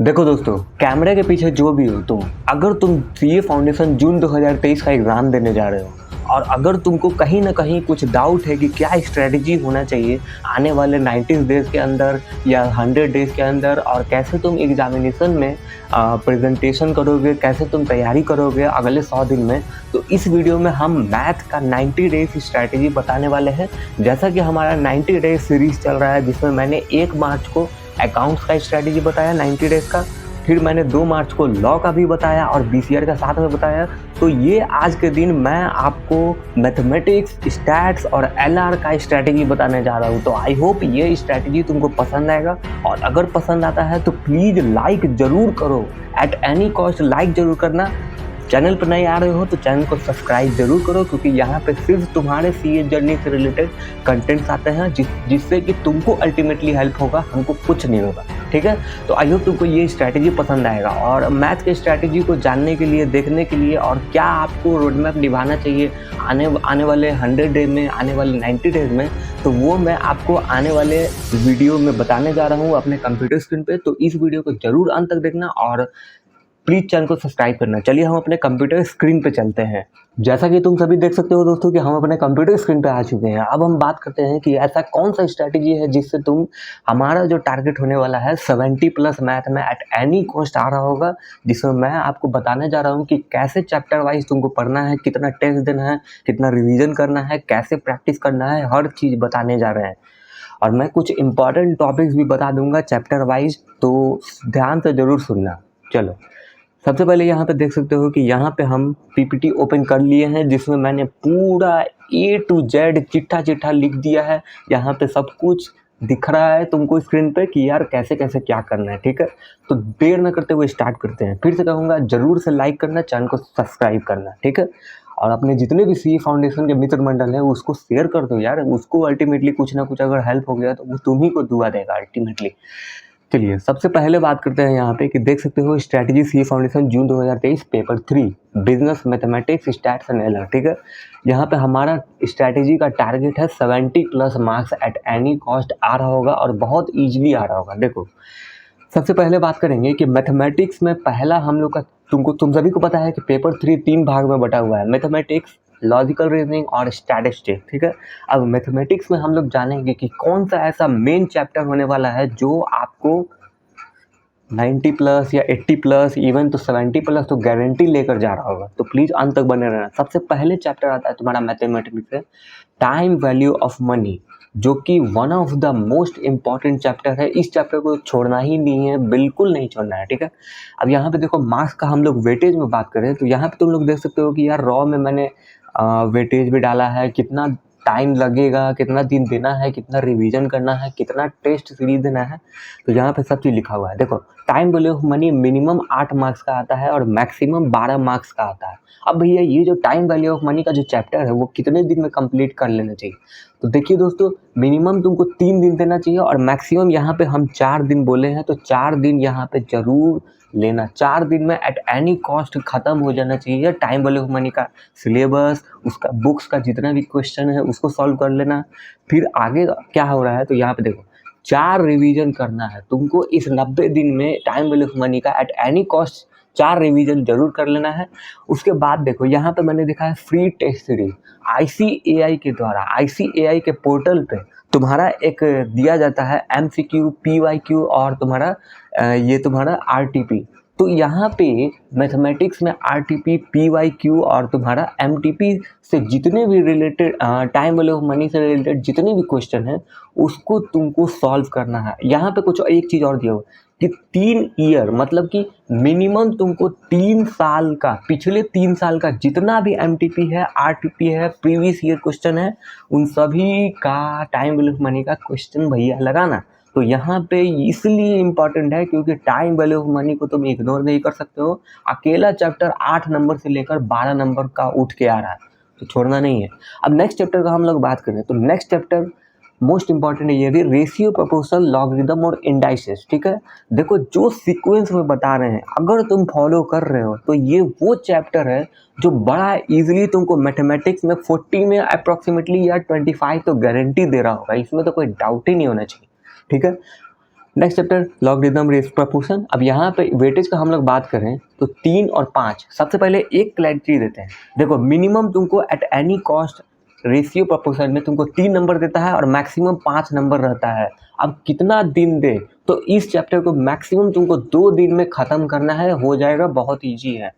देखो दोस्तों, कैमरे के पीछे जो भी हो तुम, अगर तुम सीए फाउंडेशन जून 2023 का एग्ज़ाम देने जा रहे हो और अगर तुमको कहीं न कहीं कुछ डाउट है कि क्या स्ट्रैटेजी होना चाहिए आने वाले 90 डेज़ के अंदर या 100 डेज़ के अंदर और कैसे तुम एग्ज़ामिनेशन में प्रेज़ेंटेशन करोगे, कैसे तुम तैयारी करोगे अगले 100 दिन में, तो इस वीडियो में हम मैथ का 90 डेज़ स्ट्रैटेजी बताने वाले हैं। जैसा कि हमारा 90 डेज़ सीरीज़ चल रहा है जिसमें मैंने 1 मार्च को अकाउंट्स का स्ट्रैटेजी बताया 90 डेज़ का, फिर मैंने 2 मार्च को लॉ का भी बताया और बीसीआर का साथ में बताया। तो ये आज के दिन मैं आपको मैथमेटिक्स, स्टैट्स और एलआर का स्ट्रैटेजी बताने जा रहा हूँ। तो आई होप ये स्ट्रैटेजी तुमको पसंद आएगा और अगर पसंद आता है तो प्लीज़ लाइक ज़रूर करो, एट एनी कॉस्ट लाइक ज़रूर करना। चैनल पर नए आ रहे हो तो चैनल को सब्सक्राइब जरूर करो क्योंकि यहाँ पे सिर्फ तुम्हारे सीए जर्नी से रिलेटेड कंटेंट्स आते हैं जिससे कि तुमको अल्टीमेटली हेल्प होगा, हमको कुछ नहीं होगा। ठीक है, तो आई होप तुमको ये स्ट्रैटेजी पसंद आएगा। और मैथ के स्ट्रैटेजी को जानने के लिए, देखने के लिए और क्या आपको रोड मैप निभाना चाहिए आने वाले 100 डे में, आने वाले 90 डेज में, तो वो मैं आपको आने वाले वीडियो में बताने जा रहा हूँ अपने कंप्यूटर स्क्रीन पे। तो इस वीडियो को जरूर अंत तक देखना और प्लीज चैनल को सब्सक्राइब करना। चलिए हम अपने कंप्यूटर स्क्रीन पे चलते हैं। जैसा कि तुम सभी देख सकते हो दोस्तों कि हम अपने कंप्यूटर स्क्रीन पे आ चुके हैं। अब हम बात करते हैं कि ऐसा कौन सा स्ट्रैटेजी है जिससे तुम, हमारा जो टारगेट होने वाला है 70 प्लस मैथ में एट एनी कॉस्ट आ रहा होगा, जिसमें मैं आपको बताने जा रहा हूँ कि कैसे चैप्टर वाइज तुमको पढ़ना है, कितना टेस्ट देना है, कितना रिविजन करना है, कैसे प्रैक्टिस करना है, हर चीज़ बताने जा रहे हैं। और मैं कुछ इंपॉर्टेंट टॉपिक्स भी बता दूंगा चैप्टर वाइज, तो ध्यान से ज़रूर सुनना। चलो, सबसे पहले यहाँ पे देख सकते हो कि यहाँ पे हम पीपीटी ओपन कर लिए हैं जिसमें मैंने पूरा ए टू जेड चिट्ठा चिट्ठा लिख दिया है। यहाँ पे सब कुछ दिख रहा है तुमको स्क्रीन पे कि यार कैसे कैसे क्या करना है। ठीक है, तो देर न करते हुए स्टार्ट करते हैं। फिर से कहूँगा जरूर से लाइक करना, चैनल को सब्सक्राइब करना। ठीक है, और अपने जितने भी सी फाउंडेशन के मित्र मंडल है उसको शेयर कर दो यार, उसको अल्टीमेटली कुछ ना कुछ अगर हेल्प हो गया तो वो तुम्ही को दुआ देगा अल्टीमेटली। चलिए सबसे पहले बात करते हैं यहाँ पे कि देख सकते हो strategy C foundation June 2023 paper 3 business mathematics stats and LR. ठीक है, यहाँ पे हमारा स्ट्रैटेजी का टारगेट है 70 plus marks at any cost आ रहा होगा और बहुत ईजिली आ रहा होगा। देखो, सबसे पहले बात करेंगे कि मैथमेटिक्स में पहला हम लोग का, तुम सभी को पता है कि पेपर 3 3 भाग में बटा हुआ है, मैथमेटिक्स, लॉजिकल रीजनिंग और स्टैटिस्टिक्स। ठीक है, अब मैथमेटिक्स में हम लोग जानेंगे कि कौन सा ऐसा मेन चैप्टर होने वाला है जो आपको 90 प्लस या 80 प्लस, इवन तो 70 प्लस तो गारंटी लेकर जा रहा होगा। तो प्लीज़ अंत तक बने रहना। सबसे पहले चैप्टर आता है तुम्हारा मैथमेटिक्स से टाइम वैल्यू ऑफ मनी, जो कि one of the most important chapter है। इस चैप्टर को छोड़ना ही नहीं है, बिल्कुल नहीं छोड़ना है। ठीक है, अब यहाँ पे देखो मार्क्स का हम लोग वेटेज में बात करें तो यहाँ पे तुम लोग देख सकते हो कि यार रॉ में मैंने वेटेज भी डाला है, कितना टाइम लगेगा, कितना दिन देना है, कितना रिवीजन करना है, कितना टेस्ट सीरीज देना है, तो यहाँ पे सब चीज़ लिखा हुआ है। देखो, time value of money minimum 8 marks का आता है और मैक्सिमम 12 मार्क्स का आता है। अब भैया ये जो टाइम वैल्यू ऑफ मनी का जो चैप्टर है वो कितने दिन में कंप्लीट कर लेना चाहिए? तो देखिए दोस्तों, मिनिमम तुमको 3 दिन देना चाहिए और मैक्सिमम यहाँ पे हम 4 दिन बोले हैं, तो 4 दिन यहाँ पे जरूर लेना। 4 दिन में एट एनी कॉस्ट खत्म हो जाना चाहिए टाइम वैल्यू ऑफ मनी का सिलेबस, उसका बुक्स का जितना भी क्वेश्चन है उसको सॉल्व कर लेना। फिर आगे क्या हो रहा है तो यहाँ पे देखो, 4 रिवीजन करना है तुमको इस 90 दिन में टाइम वैल्यू ऑफ मनी का एट एनी कॉस्ट 4 रिवीजन जरूर कर लेना है। उसके बाद देखो यहाँ पे मैंने देखा है फ्री टेस्ट सीरीज आईसीएआई के द्वारा, आईसीएआई के पोर्टल पे तुम्हारा एक दिया जाता है एमसीक्यू, पीवाईक्यू और तुम्हारा ये तुम्हारा आरटीपी। तो यहाँ पे मैथमेटिक्स में आरटीपी, पीवाईक्यू और तुम्हारा एमटीपी से जितने भी related time value of money से रिलेटेड जितने भी क्वेश्चन हैं उसको तुमको सॉल्व करना है। यहाँ पे कुछ एक चीज़ और दिया हुआ कि 3 ईयर, मतलब कि मिनिमम तुमको 3 साल का, पिछले 3 साल का जितना भी एमटीपी है, आरटीपी है, प्रीवियस ईयर क्वेश्चन है, उन सभी का टाइम वैल्यू ऑफ मनी का क्वेश्चन भैया लगाना। तो यहाँ पे इसलिए इम्पॉर्टेंट है क्योंकि टाइम वैल्यू ऑफ मनी को तुम इग्नोर नहीं कर सकते हो। अकेला चैप्टर 8 नंबर से लेकर 12 नंबर का उठ के आ रहा है, तो छोड़ना नहीं है। अब नेक्स्ट चैप्टर का हम लोग बात करें तो नेक्स्ट चैप्टर मोस्ट इंपॉर्टेंट है ये भी, रेशियो, प्रोपोर्शनल, लॉगरिदम और इंडाइसेस। ठीक है, देखो जो सीक्वेंस में बता रहे हैं अगर तुम फॉलो कर रहे हो तो ये वो चैप्टर है जो बड़ा इजीली तुमको मैथमेटिक्स में 40 में अप्रॉक्सीमेटली या 25 तो गारंटी दे रहा होगा, इसमें तो कोई डाउट ही नहीं होना चाहिए। ठीक है, next chapter logarithm race proportion. अब यहाँ पे वेटेज का हम लोग बात करें तो 3 और 5। सबसे पहले एक क्लैरिटी देते हैं। देखो मिनिमम तुमको at any cost ratio proportion में तुमको 3 नंबर देता है और मैक्सिमम 5 नंबर रहता है। अब कितना दिन दे, तो इस चैप्टर को मैक्सिमम तुमको 2 दिन में ख़त्म करना है, हो जाएगा, बहुत ईजी है।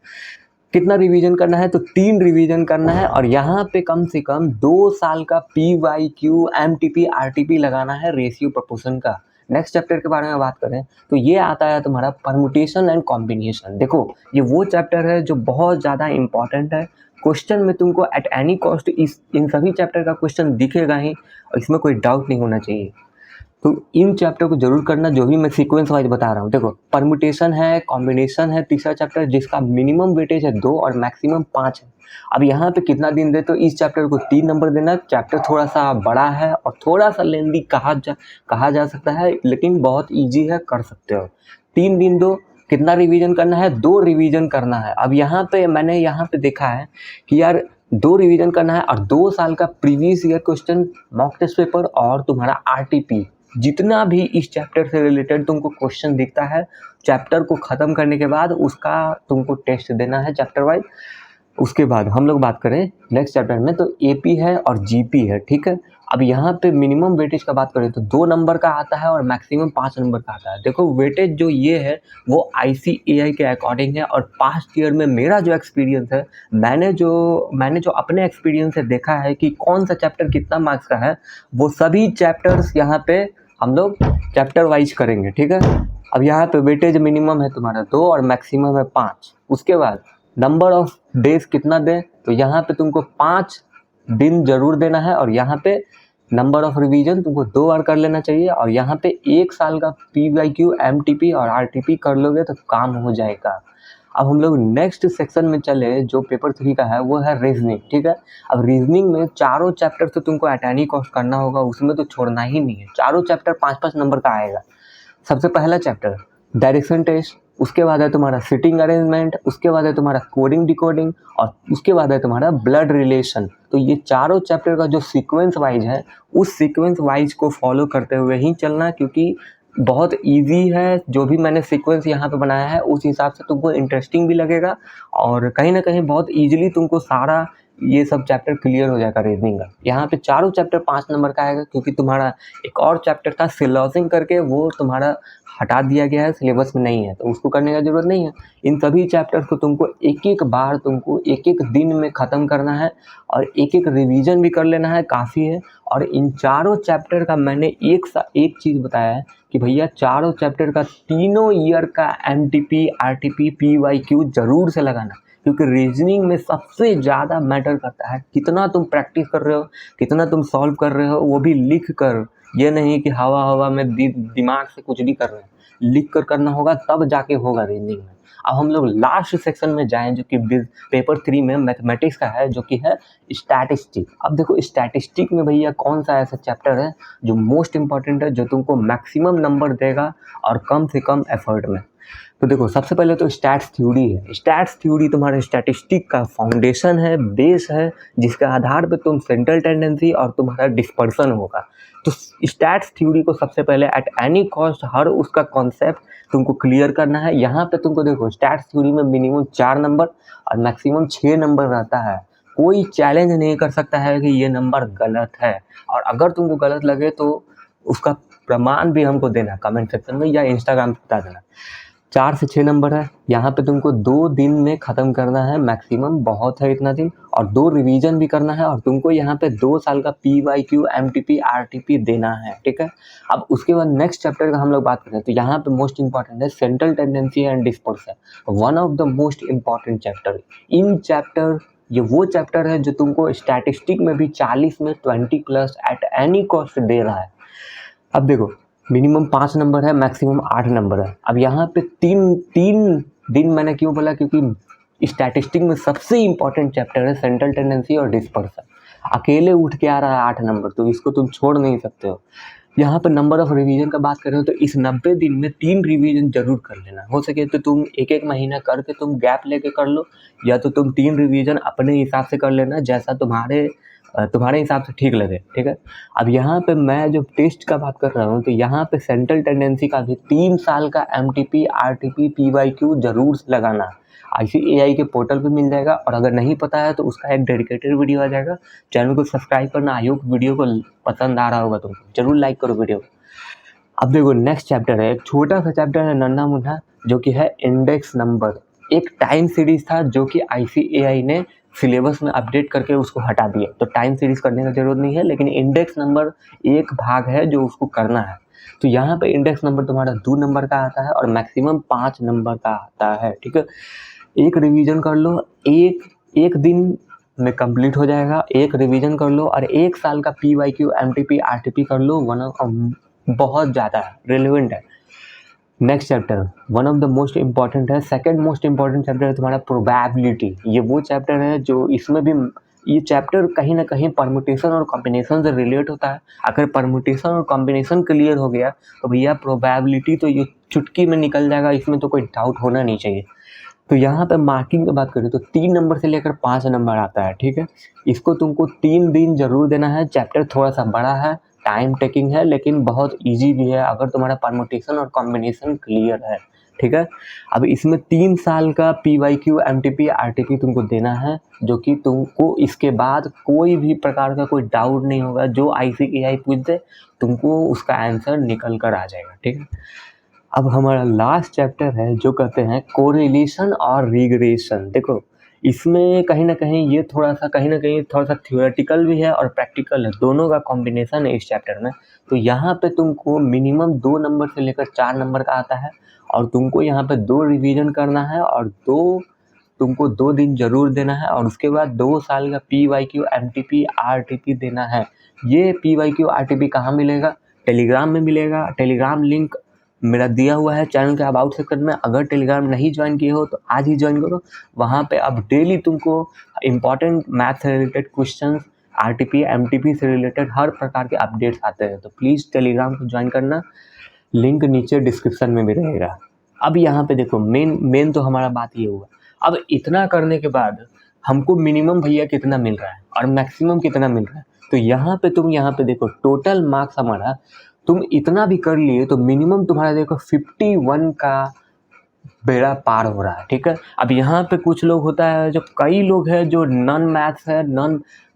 कितना रिवीजन करना है, तो 3 रिवीजन करना है और यहाँ पे कम से कम 2 साल का PYQ MTP RTP लगाना है रेशियो प्रपोर्शन का। नेक्स्ट चैप्टर के बारे में बात करें तो ये आता है तुम्हारा परमुटेशन एंड कॉम्बिनेशन। देखो ये वो चैप्टर है जो बहुत ज़्यादा इंपॉर्टेंट है। क्वेश्चन में तुमको एट एनी कॉस्ट इन सभी चैप्टर का क्वेश्चन दिखेगा ही और इसमें कोई डाउट नहीं होना चाहिए। तो इन चैप्टर को जरूर करना, जो भी मैं सीक्वेंस वाइज बता रहा हूँ। देखो परमुटेशन है, कॉम्बिनेशन है तीसरा चैप्टर जिसका मिनिमम वेटेज है 2 और मैक्सिमम 5 है। अब यहाँ पे कितना दिन दे, तो इस चैप्टर को 3 नंबर देना। चैप्टर थोड़ा सा बड़ा है और थोड़ा सा लेंदी कहा जा सकता है, लेकिन बहुत ईजी है, कर सकते हो। 3 दिन दो। कितना रिवीजन करना है, 2 रिवीजन करना है। अब यहाँ पे मैंने यहाँ पे देखा है कि यार 2 रिवीजन करना है और 2 साल का previous year question mock test paper और तुम्हारा RTP, जितना भी इस चैप्टर से रिलेटेड तुमको क्वेश्चन दिखता है, चैप्टर को ख़त्म करने के बाद उसका तुमको टेस्ट देना है चैप्टर वाइज। उसके बाद हम लोग बात करें नेक्स्ट चैप्टर में तो AP है और GP है, ठीक है। अब यहाँ पे मिनिमम वेटेज का बात करें तो 2 नंबर का आता है और मैक्सिमम 5 नंबर का आता है। देखो वेटेज जो ये है वो ICAI के अकॉर्डिंग है और पास्ट ईयर में मेरा जो एक्सपीरियंस है, मैंने जो अपने एक्सपीरियंस से देखा है कि कौन सा चैप्टर कितना मार्क्स का है, वो सभी चैप्टर्स यहाँ पे हम लोग चैप्टर वाइज करेंगे, ठीक है। अब यहाँ पे वेटेज मिनिमम है तुम्हारा 2 और मैक्सिमम है 5। उसके बाद नंबर ऑफ डेज कितना दें, तो यहाँ पे तुमको 5 दिन जरूर देना है और यहाँ पे नंबर ऑफ रिवीजन तुमको 2 बार कर लेना चाहिए और यहाँ पे 1 साल का PYQ MTP और RTP कर लोगे तो काम हो जाएगा। अब हम लोग नेक्स्ट सेक्शन में चले, जो पेपर 3 का है वो है रीजनिंग, ठीक है। अब रीजनिंग में चारों चैप्टर तो तुमको एट एनी कॉस्ट करना होगा, उसमें तो छोड़ना ही नहीं है। चारों चैप्टर 5-5 नंबर का आएगा। सबसे पहला चैप्टर डायरेक्शन टेस्ट, उसके बाद है तुम्हारा सिटिंग अरेंजमेंट, उसके बाद है तुम्हारा कोडिंग डिकोडिंग और उसके बाद है तुम्हारा ब्लड रिलेशन। तो ये चारों चैप्टर का जो सीक्वेंस वाइज है, उस सीक्वेंस वाइज को फॉलो करते हुए ही चलना, क्योंकि बहुत इजी है। जो भी मैंने सीक्वेंस यहाँ पे बनाया है उस हिसाब से तुमको इंटरेस्टिंग भी लगेगा और कहीं ना कहीं बहुत ईजिली तुमको सारा ये सब चैप्टर क्लियर हो जाएगा रीजनिंग का। यहाँ पे चारों चैप्टर 5 नंबर का आएगा, क्योंकि तुम्हारा एक और चैप्टर था सिलॉजिंग करके, वो तुम्हारा हटा दिया गया है, सिलेबस में नहीं है, तो उसको करने का जरूरत नहीं है। इन सभी चैप्टर्स को तुमको एक एक बार तुमको एक एक दिन में ख़त्म करना है और एक एक रिवीजन भी कर लेना है, काफ़ी है। और इन चारों चैप्टर का मैंने एक चीज़ बताया है कि भैया चारों चैप्टर का तीनों ईयर का MTP RTP PYQ जरूर से लगाना, क्योंकि रीजनिंग में सबसे ज़्यादा मैटर करता है कितना तुम प्रैक्टिस कर रहे हो, कितना तुम सॉल्व कर रहे हो, वो भी लिख कर। ये नहीं कि हवा में दिमाग से कुछ भी कर रहे हैं, लिख कर करना होगा तब जाके होगा रीजनिंग में। अब हम लोग लास्ट सेक्शन में जाएं, जो कि पेपर 3 में मैथमेटिक्स का है, जो कि है स्टैटिस्टिक। अब देखो स्टैटिस्टिक में भैया कौन सा ऐसा चैप्टर है जो मोस्ट इंपॉर्टेंट है, जो तुमको मैक्सिमम नंबर देगा और कम से कम एफर्ट में। तो देखो सबसे पहले तो स्टैट्स थ्योरी है। स्टैट्स थ्योरी तुम्हारे स्टैटिस्टिक का फाउंडेशन है, बेस है, जिसके आधार पे तुम सेंट्रल टेंडेंसी और तुम्हारा डिस्पर्सन होगा। तो स्टैट्स थ्योरी को सबसे पहले एट एनी कॉस्ट हर उसका कॉन्सेप्ट तुमको क्लियर करना है। यहाँ पे तुमको देखो स्टैट्स थ्योरी में मिनिमम 4 नंबर और मैक्सिमम 6 नंबर रहता है। कोई चैलेंज नहीं कर सकता है कि ये नंबर गलत है, और अगर तुमको गलत लगे तो उसका प्रमाण भी हमको देना कमेंट सेक्शन में या इंस्टाग्राम पे बता देना। 4 से 6 नंबर है। यहाँ पे तुमको 2 दिन में ख़त्म करना है मैक्सिमम, बहुत है इतना दिन, और 2 रिवीजन भी करना है और तुमको यहाँ पे 2 साल का PYQ MTP RTP देना है, ठीक है। अब उसके बाद नेक्स्ट चैप्टर का हम लोग बात करें तो यहाँ पे मोस्ट इंपॉर्टेंट है central tendency and dispersion, one of the most important chapter. In chapter ये वो चैप्टर है जो तुमको स्टैटिस्टिक में भी 40 में 20+ एट एनी कॉस्ट दे रहा है। अब देखो मिनिमम 5 नंबर है, मैक्सिमम 8 नंबर है। अब यहाँ पे तीन दिन मैंने क्यों बोला, क्योंकि स्टैटिस्टिक में सबसे इंपॉर्टेंट चैप्टर है सेंट्रल टेंडेंसी और डिस्पर्सन। अकेले उठ के आ रहा है 8 नंबर, तो इसको तुम छोड़ नहीं सकते हो। यहाँ पे नंबर ऑफ रिवीजन का बात करें तो इस 90 दिन में 3 रिवीजन जरूर कर लेना। हो सके तो तुम एक महीना करके तुम गैप लेके कर लो, या तो तुम 3 रिवीजन अपने हिसाब से कर लेना, जैसा तुम्हारे तुम्हारे हिसाब से ठीक लगे, ठीक है। अब यहाँ पे मैं जो टेस्ट का बात कर रहा हूँ तो यहाँ पे सेंट्रल टेंडेंसी का भी 3 साल का MTP RTP PYQ जरूर से लगाना। ICAI के पोर्टल पे मिल जाएगा, और अगर नहीं पता है तो उसका एक डेडिकेटेड वीडियो आ जाएगा। चैनल को सब्सक्राइब करना। आई होप वीडियो को पसंद आ रहा होगा तुमको, जरूर लाइक करो वीडियो। अब देखो नेक्स्ट चैप्टर है, एक छोटा सा चैप्टर है, नन्हा मुन्ना, जो कि है इंडेक्स नंबर। एक टाइम सीरीज था जो कि ICAI ने सिलेबस में अपडेट करके उसको हटा दिया, तो टाइम सीरीज करने की जरूरत नहीं है, लेकिन इंडेक्स नंबर एक भाग है जो उसको करना है। तो यहाँ पे इंडेक्स नंबर तुम्हारा 2 नंबर का आता है और मैक्सिमम 5 नंबर का आता है, ठीक है। एक रिवीजन कर लो, एक दिन में कंप्लीट हो जाएगा। एक रिवीजन कर लो और 1 साल का PYQ MTP RTP कर लो, बहुत ज़्यादा रिलेवेंट है। Next chapter one of the most important है, सेकंड मोस्ट इम्पॉर्टेंट चैप्टर है तुम्हारा प्रोबेबिलिटी। ये वो चैप्टर है जो इसमें भी, ये चैप्टर कहीं ना कहीं परमुटेशन और कॉम्बिनेशन से रिलेट होता है। अगर परमुटेशन और कॉम्बिनेशन क्लियर हो गया तो भैया प्रोबेबिलिटी तो ये चुटकी में निकल जाएगा, इसमें तो कोई डाउट होना नहीं चाहिए। तो यहाँ पे मार्किंग की बात करें तो 3 नंबर से लेकर 5 नंबर आता है, ठीक है। इसको तुमको 3 दिन जरूर देना है। चैप्टर थोड़ा सा बड़ा है, टाइम टेकिंग है, लेकिन बहुत इजी भी है अगर तुम्हारा परमुटेशन और कॉम्बिनेशन क्लियर है, ठीक है। अब इसमें 3 साल का PYQ MTP RTP तुमको देना है, जो कि तुमको इसके बाद कोई भी प्रकार का कोई डाउट नहीं होगा। जो ICAI पूछ दे तुमको उसका आंसर निकल कर आ जाएगा, ठीक है। अब हमारा लास्ट चैप्टर है जो कहते हैं कोरिलेशन और रिग्रेशन। देखो इसमें कहीं ना कहीं ये कहीं ना कहीं थोड़ा सा थ्योरेटिकल भी है और प्रैक्टिकल है, दोनों का कॉम्बिनेशन है इस चैप्टर में। तो यहाँ पे तुमको मिनिमम 2 नंबर से लेकर 4 नंबर का आता है, और तुमको यहाँ पे 2 रिवीजन करना है और तुमको 2 दिन जरूर देना है, और उसके बाद 2 साल का PYQ MTP RTP देना है। ये PYQ RTP कहाँ मिलेगा? टेलीग्राम में मिलेगा। टेलीग्राम लिंक मेरा दिया हुआ है चैनल के अबाउट सेक्शन में। अगर टेलीग्राम नहीं ज्वाइन किए हो तो आज ही ज्वाइन करो। वहाँ पे अब डेली तुमको इम्पॉर्टेंट मैथ से रिलेटेड क्वेश्चन, RTP MTP से रिलेटेड हर प्रकार के अपडेट्स आते हैं। तो प्लीज़ टेलीग्राम को ज्वाइन करना, लिंक नीचे डिस्क्रिप्शन में भी रहेगा। अब यहाँ पे देखो मेन तो हमारा बात ये हुआ। अब इतना करने के बाद हमको मिनिमम भैया कितना मिल रहा है और मैक्सिमम कितना मिल रहा है। तो यहाँ पे देखो टोटल मार्क्स हमारा, तुम इतना भी कर लिए तो मिनिमम तुम्हारा देखो 51 का बेड़ा पार हो रहा है, ठीक है। अब यहाँ पे कुछ लोग होता है, जो कई लोग हैं जो नॉन मैथ्स है,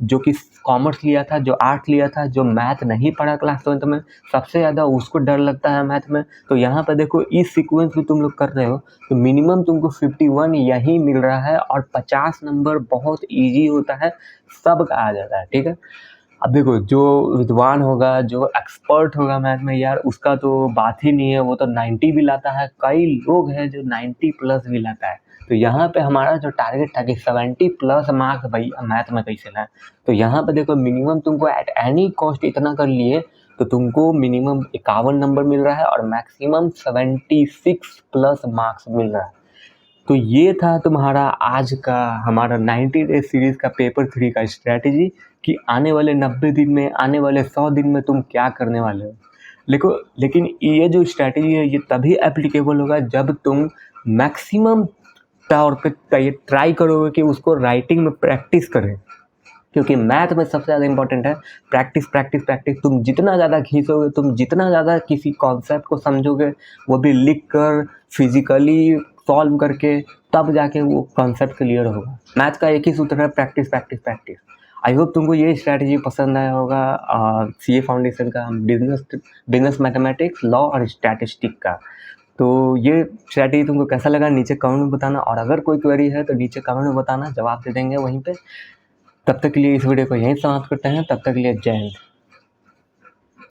जो कि कॉमर्स लिया था, जो आर्ट लिया था, जो मैथ नहीं पढ़ा क्लास 12th में, सबसे ज़्यादा उसको डर लगता है मैथ में। तो यहाँ पे देखो इस सीक्वेंस में तुम लोग कर रहे हो तो मिनिमम तुमको 51 यही मिल रहा है, और 50 नंबर बहुत ईजी होता है, सब का आ जाता है, ठीक है। अब देखो जो विद्वान होगा, जो एक्सपर्ट होगा मैथ में यार, उसका तो बात ही नहीं है, वो तो 90 भी लाता है। कई लोग हैं जो 90 प्लस भी लाता है। तो यहाँ पे हमारा जो टारगेट था कि 70 प्लस मार्क्स भाई मैथ में कैसे लाए, तो यहाँ पे देखो मिनिमम तुमको एट एनी कॉस्ट इतना कर लिए तो तुमको मिनिमम 51 नंबर मिल रहा है और मैक्सिमम 76 प्लस मार्क्स मिल रहा है। तो ये था तुम्हारा आज का हमारा 90 डेज सीरीज का पेपर 3 का स्ट्रैटेजी, कि आने वाले 90 दिन में, आने वाले 100 दिन में तुम क्या करने वाले हो। लेकिन ये जो स्ट्रैटेजी है ये तभी एप्लीकेबल होगा जब तुम मैक्सिमम तौर पे ये ट्राई करोगे कि उसको राइटिंग में प्रैक्टिस करें, क्योंकि मैथ में सबसे ज़्यादा इंपॉर्टेंट है प्रैक्टिस प्रैक्टिस प्रैक्टिस। तुम जितना ज़्यादा खींचोगे, तुम जितना ज़्यादा किसी कॉन्सेप्ट को समझोगे, वो भी लिख कर फिजिकली सॉल्व करके, तब जाके वो कॉन्सेप्ट क्लियर होगा। मैथ का एक ही सूत्र है, practice practice practice. I hope तुमको ये स्ट्रैटेजी पसंद आया होगा, CA फाउंडेशन का बिजनेस मैथमेटिक्स, लॉ और स्टैटिस्टिक का। तो ये स्ट्रैटेजी तुमको कैसा लगा नीचे कमेंट में बताना, और अगर कोई क्वेरी है तो नीचे कमेंट में बताना, जवाब दे देंगे वहीं पे। तब तक के लिए इस वीडियो को यहीं समाप्त करते हैं। तब तक के लिए जय हिंद।